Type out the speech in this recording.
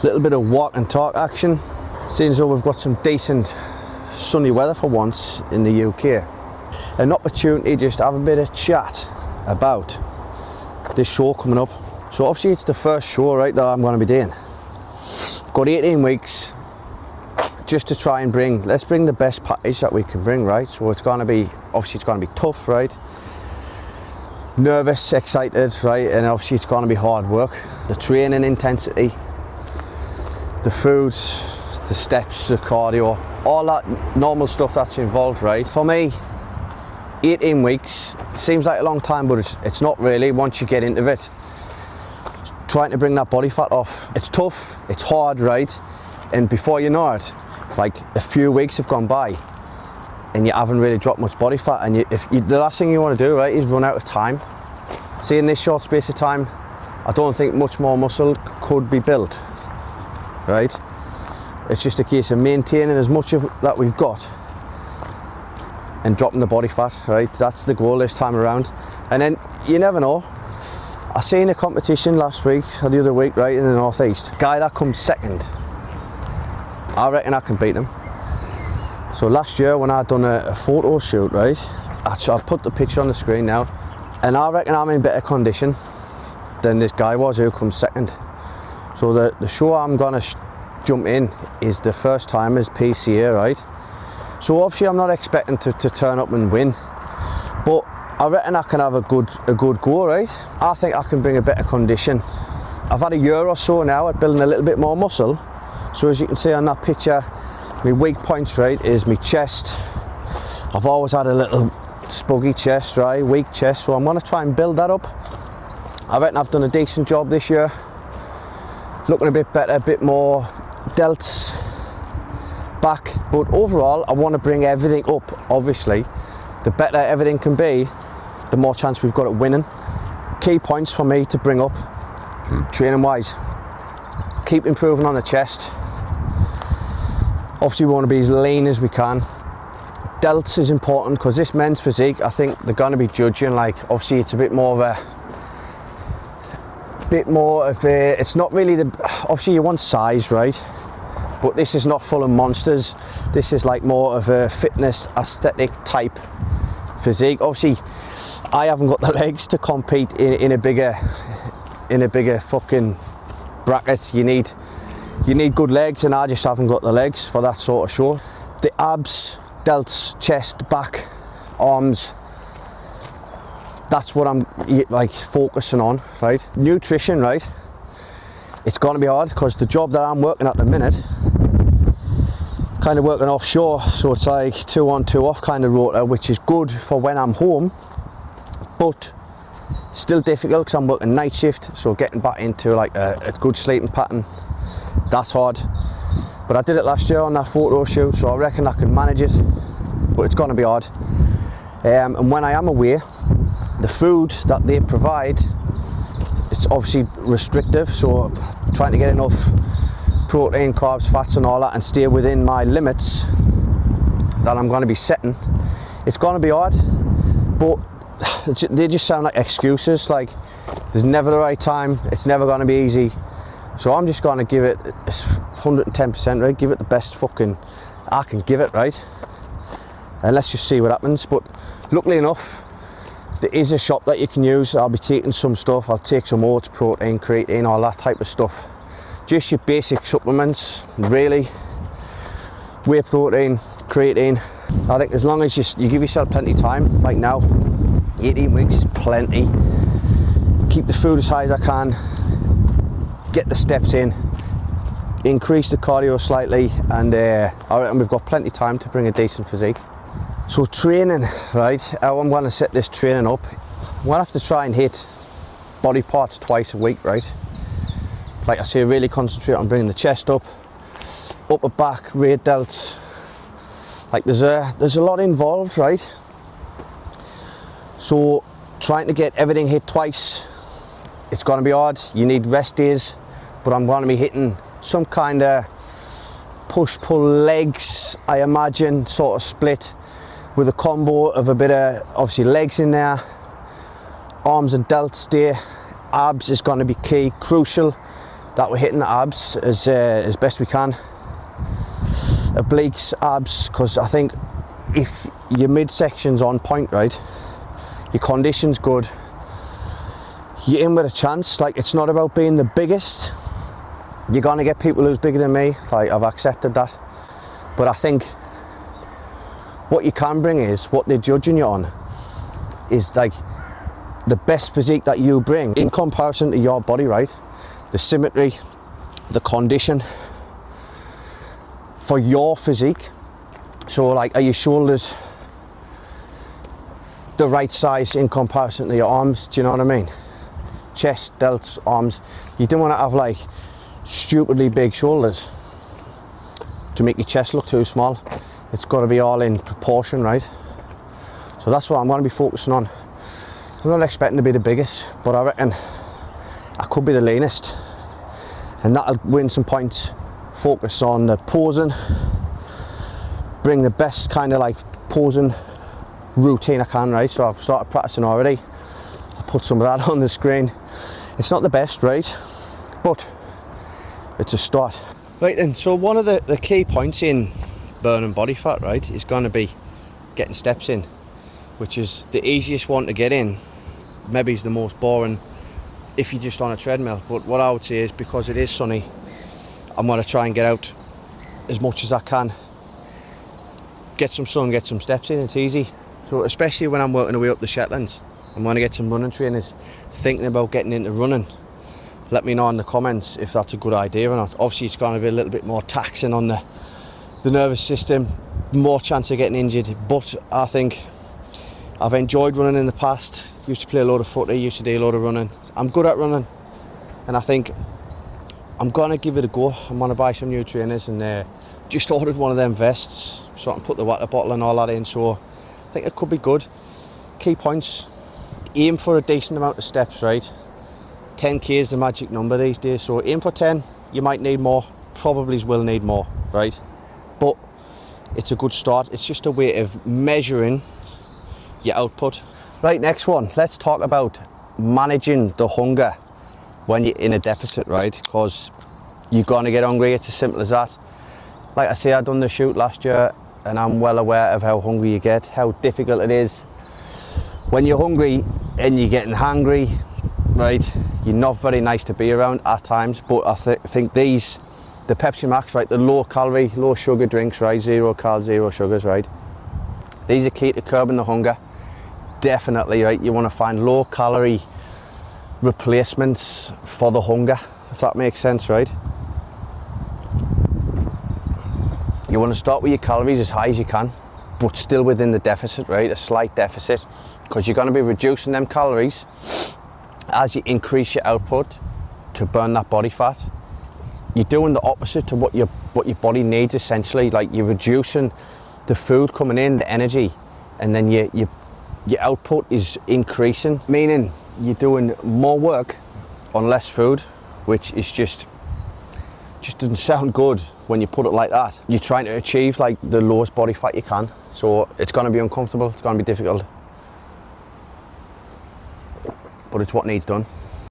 Little bit of walk and talk action. Seeing as though we've got some decent sunny weather for once in the UK. An opportunity just to have a bit of chat about this show coming up. So obviously it's the first show, right, that I'm going to be doing. Got 18 weeks just to try and let's bring the best package that we can bring, right? So it's going to be, obviously it's going to be tough, right? Nervous, excited, right? And obviously it's going to be hard work. The training intensity, the foods, the steps, the cardio, all that normal stuff that's involved, right? For me, 18 weeks seems like a long time, but it's not really once you get into it. Trying to bring that body fat off, it's tough, it's hard, right? And before you know it, like a few weeks have gone by and you haven't really dropped much body fat, and the last thing you want to do, right, is run out of time. See, in this short space of time, I don't think much more muscle could be built, right? It's just a case of maintaining as much of that we've got and dropping the body fat, right? That's the goal this time around. And then you never know. I seen a competition last week or the other week, right, in the northeast. Guy that comes second, I reckon I can beat him. So last year when I'd done a photo shoot, right, I'll put the picture on the screen now, and I reckon I'm in better condition than this guy was who comes second. So the show I'm gonna jump in is the first time as PCA, right? So obviously I'm not expecting to turn up and win, but I reckon I can have a good go, right? I think I can bring a better condition. I've had a year or so now at building a little bit more muscle. So as you can see on that picture, my weak points, right, is my chest. I've always had a little spuggy chest, right, weak chest, so I'm gonna try and build that up. I reckon I've done a decent job this year. Looking a bit better, a bit more delts, back, but overall I want to bring everything up. Obviously, the better everything can be, the more chance we've got at winning. Key points for me to bring up, training wise, keep improving on the chest. Obviously we want to be as lean as we can. Delts is important because this men's physique, I think they're going to be judging, like, obviously it's a bit more of a, it's not really obviously you want size, right? But this is not full of monsters. This is like more of a fitness aesthetic type physique. Obviously I haven't got the legs to compete in a bigger fucking bracket. You need good legs, and I just haven't got the legs for that sort of show. The abs, delts, chest, back, arms, that's what I'm like focusing on, right? Nutrition, right? It's gonna be hard because the job that I'm working at the minute, kind of working offshore, so it's like 2 on 2 off kind of rota, which is good for when I'm home, but still difficult because I'm working night shift, so getting back into like a good sleeping pattern, that's hard. But I did it last year on that photo shoot, so I reckon I can manage it, but it's gonna be hard. And when I am away, the food that they provide, it's obviously restrictive, so trying to get enough protein, carbs, fats and all that and stay within my limits that I'm going to be setting, it's going to be hard. But they just sound like excuses, like there's never the right time, it's never going to be easy. So I'm just going to give it 110%, right? Give it the best fucking I can give it, right? And let's just see what happens. But luckily enough, there is a shop that you can use. I'll be taking some stuff. I'll take some oats, protein, creatine, all that type of stuff. Just your basic supplements, really. Whey protein, creatine. I think as long as you give yourself plenty of time, like now, 18 weeks is plenty. Keep the food as high as I can. Get the steps in. Increase the cardio slightly, and I reckon we've got plenty of time to bring a decent physique. So training, right, how I'm going to set this training up, I'm going to have to try and hit body parts twice a week, right? Like I say, really concentrate on bringing the chest up, upper back, rear delts. Like there's a lot involved, right? So trying to get everything hit twice, it's going to be hard. You need rest days, but I'm going to be hitting some kind of push-pull legs, I imagine, sort of split with a combo of a bit of obviously legs in there, arms and delts there. Abs is going to be key, crucial. that we're hitting the abs as best we can. Obliques, abs, because I think if your midsection's on point, right, your condition's good, you're in with a chance. Like, it's not about being the biggest. You're gonna get people who's bigger than me, like, I've accepted that. But I think what you can bring is, what they're judging you on is like the best physique that you bring in comparison to your body, right? The symmetry, the condition for your physique. So like, are your shoulders the right size in comparison to your arms? Do you know what I mean? Chest, delts, arms. You don't want to have like stupidly big shoulders to make your chest look too small. It's got to be all in proportion, right? So that's what I'm going to be focusing on. I'm not expecting to be the biggest, but I reckon I could be the leanest, and that'll win some points. Focus on the posing, bring the best kind of like posing routine I can, right? So I've started practicing already. I'll put some of that on the screen. It's not the best, right, but it's a start. Right then, so one of the key points in burning body fat, right, is going to be getting steps in, which is the easiest one to get in. Maybe it's the most boring if you're just on a treadmill, but what I would say is, because it is sunny, I'm going to try and get out as much as I can, get some sun, get some steps in. It's easy. So especially when I'm working away up the Shetlands, I'm going to get some running trainers thinking about getting into running. Let me know in the comments if that's a good idea or not. Obviously it's going to be a little bit more taxing on the nervous system, more chance of getting injured, but I think I've enjoyed running in the past. Used to play a load of footy, used to do a load of running. I'm good at running, and I think I'm gonna give it a go. I'm gonna buy some new trainers, and just ordered one of them vests so I can put the water bottle and all that in, so I think it could be good. Key points: aim for a decent amount of steps, right? 10k is the magic number these days, so aim for 10. You might need more, probably will need more, right? But it's a good start. It's just a way of measuring your output. Right, next one, let's talk about managing the hunger when you're in a deficit, right? Because you're gonna get hungry, it's as simple as that. Like I say, I done the shoot last year, and I'm well aware of how hungry you get, how difficult it is. When you're hungry and you're getting hangry, right, you're not very nice to be around at times, but I think the Pepsi Max, right, the low calorie, low sugar drinks, right, 0 cal, 0 sugars, right, these are key to curbing the hunger. Definitely, right, you want to find low calorie replacements for the hunger, if that makes sense, right? You want to start with your calories as high as you can, but still within the deficit, right, a slight deficit, because you're going to be reducing them calories as you increase your output to burn that body fat. You're doing the opposite to what your body needs, essentially. Like, you're reducing the food coming in, the energy, and then your output is increasing, meaning you're doing more work on less food, which is just doesn't sound good when you put it like that. You're trying to achieve like the lowest body fat you can, so it's going to be uncomfortable, it's going to be difficult, but it's what needs done.